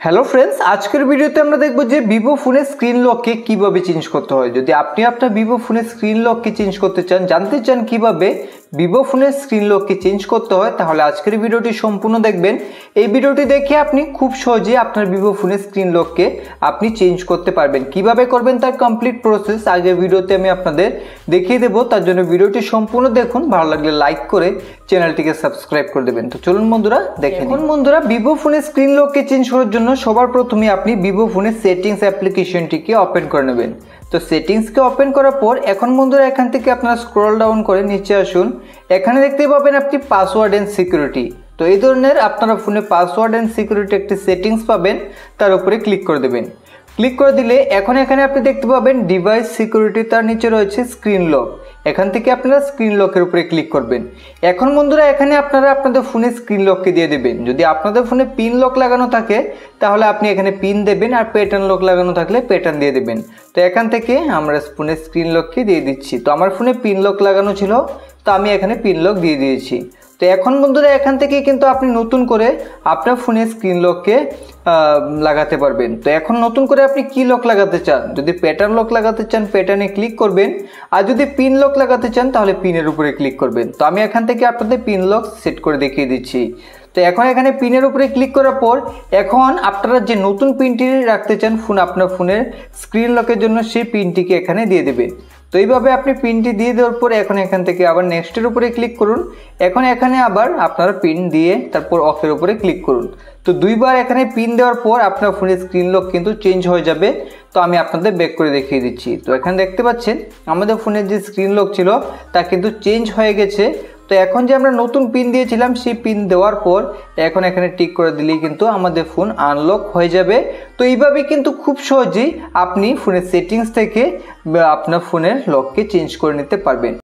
Hello friends, আজকের ভিডিওতে আমরা দেখব যে ভিভো ফোনের স্ক্রিন লককে কিভাবে চেঞ্জ করতে হয়। যদি আপনি আপনার ভিভো ফোনের স্ক্রিন লককে চেঞ্জ করতে চান, জানতে চান কিভাবে ভিভো ফোনের স্ক্রিন লককে চেঞ্জ করতে হয়, তাহলে আজকের ভিডিওটি সম্পূর্ণ দেখবেন। এই ভিডিওটি দেখে আপনি খুব সহজে আপনার ভিভো ফোনের স্ক্রিন লককে আপনি চেঞ্জ করতে পারবেন। কিভাবে করবেন তার কমপ্লিট প্রসেস আগের ভিডিওতে আমি আপনাদের দেখিয়ে দেবো। তার জন্য ভিডিওটি সম্পূর্ণ দেখুন, ভালো লাগলে লাইক করে চ্যানেলটিকে সাবস্ক্রাইব করে দেবেন। তো চলুন বন্ধুরা দেখেন। এখন বন্ধুরা ভিভো ফোনের স্ক্রিন লককে চেঞ্জ করার জন্য সবার প্রথমে আপনি ভিভো ফোনের সেটিংস অ্যাপ্লিকেশনটিকে ওপেন করে নেবেন। তো সেটিংসকে ওপেন করার পর এখন বন্ধুরা এখান থেকে আপনারা স্ক্রল ডাউন করে নিচে আসুন। এখানে দেখতে পাবেন আপনি পাসওয়ার্ড অ্যান্ড সিকিউরিটি। তো এই ধরনের আপনারা ফোনে পাসওয়ার্ড অ্যান্ড সিকিউরিটি একটি সেটিংস পাবেন, তার উপরে ক্লিক করে দেবেন। ক্লিক করে দিলে এখন এখানে আপনি দেখতে পাবেন ডিভাইস সিকিউরিটি, তার নিচে রয়েছে স্ক্রিন লক। এখান থেকে আপনারা স্ক্রিন লকের উপরে ক্লিক করবেন। এখন বন্ধুরা এখানে আপনারা আপনাদের ফোনে স্ক্রিন লককে দিয়ে দেবেন। যদি আপনাদের ফোনে পিন লক লাগানো থাকে তাহলে আপনি এখানে পিন দেবেন, আর প্যাটার্ন লক লাগানো থাকলে প্যাটার্ন দিয়ে দেবেন। তো এখান থেকে আমরা ফোনে স্ক্রিন লককে দিয়ে দিচ্ছি। তো আমার ফোনে পিন লক লাগানো ছিল, তো আমি এখানে পিন লক দিয়ে দিয়েছি। তো এখন বন্ধুরা এখান থেকে কিন্তু আপনি নতুন করে আপনার ফোনে স্ক্রিন লককে লাগাতে পারবেন। তো এখন নতুন করে আপনি কি লক লাগাতে চান, যদি প্যাটার্ন লক লাগাতে চান প্যাটার্নে ক্লিক করবেন, আর যদি পিন লক লাগাতে চান তাহলে পিনের উপরে ক্লিক করবেন। তো আমি এখান থেকে আপনাদের পিন লক সেট করে দেখিয়ে দিচ্ছি। তো এখন এখানে পিনের উপরে ক্লিক করার পর এখন আপনারা যে নতুন পিনটি রাখতে চান আপনার ফোনের স্ক্রিন লকের জন্য, সেই পিনটিকে এখানে দিয়ে দেবেন। তো এইভাবে আপনি পিনটি দিয়ে দেওয়ার পরে এখন এখান থেকে আবার নেক্সটের উপরে ক্লিক করুন। এখন এখানে আবার আপনারা পিন দিয়ে তারপর অফের উপরে ক্লিক করুন। তো দুইবার এখানে পিন দেওয়ার পর আপনার ফোনের স্ক্রিন লক কিন্তু চেঞ্জ হয়ে যাবে। তো আমি আপনাদের ব্যাক করে দেখিয়ে দিচ্ছি। তো এখানে দেখতে পাচ্ছেন আমাদের ফোনের যে স্ক্রিন লক ছিল তা কিন্তু চেঞ্জ হয়ে গেছে। তো এখন যে আমরা নতুন পিন দিয়েছিলাম সেই পিন দেওয়ার পর এখন এখানে টিক করে দিলেই কিন্তু আমাদের ফোন আনলক হয়ে যাবে। তো এইভাবে কিন্তু খুব সহজেই আপনি ফোনের সেটিংস থেকে আপনার ফোনের লককে চেঞ্জ করে নিতে পারবেন।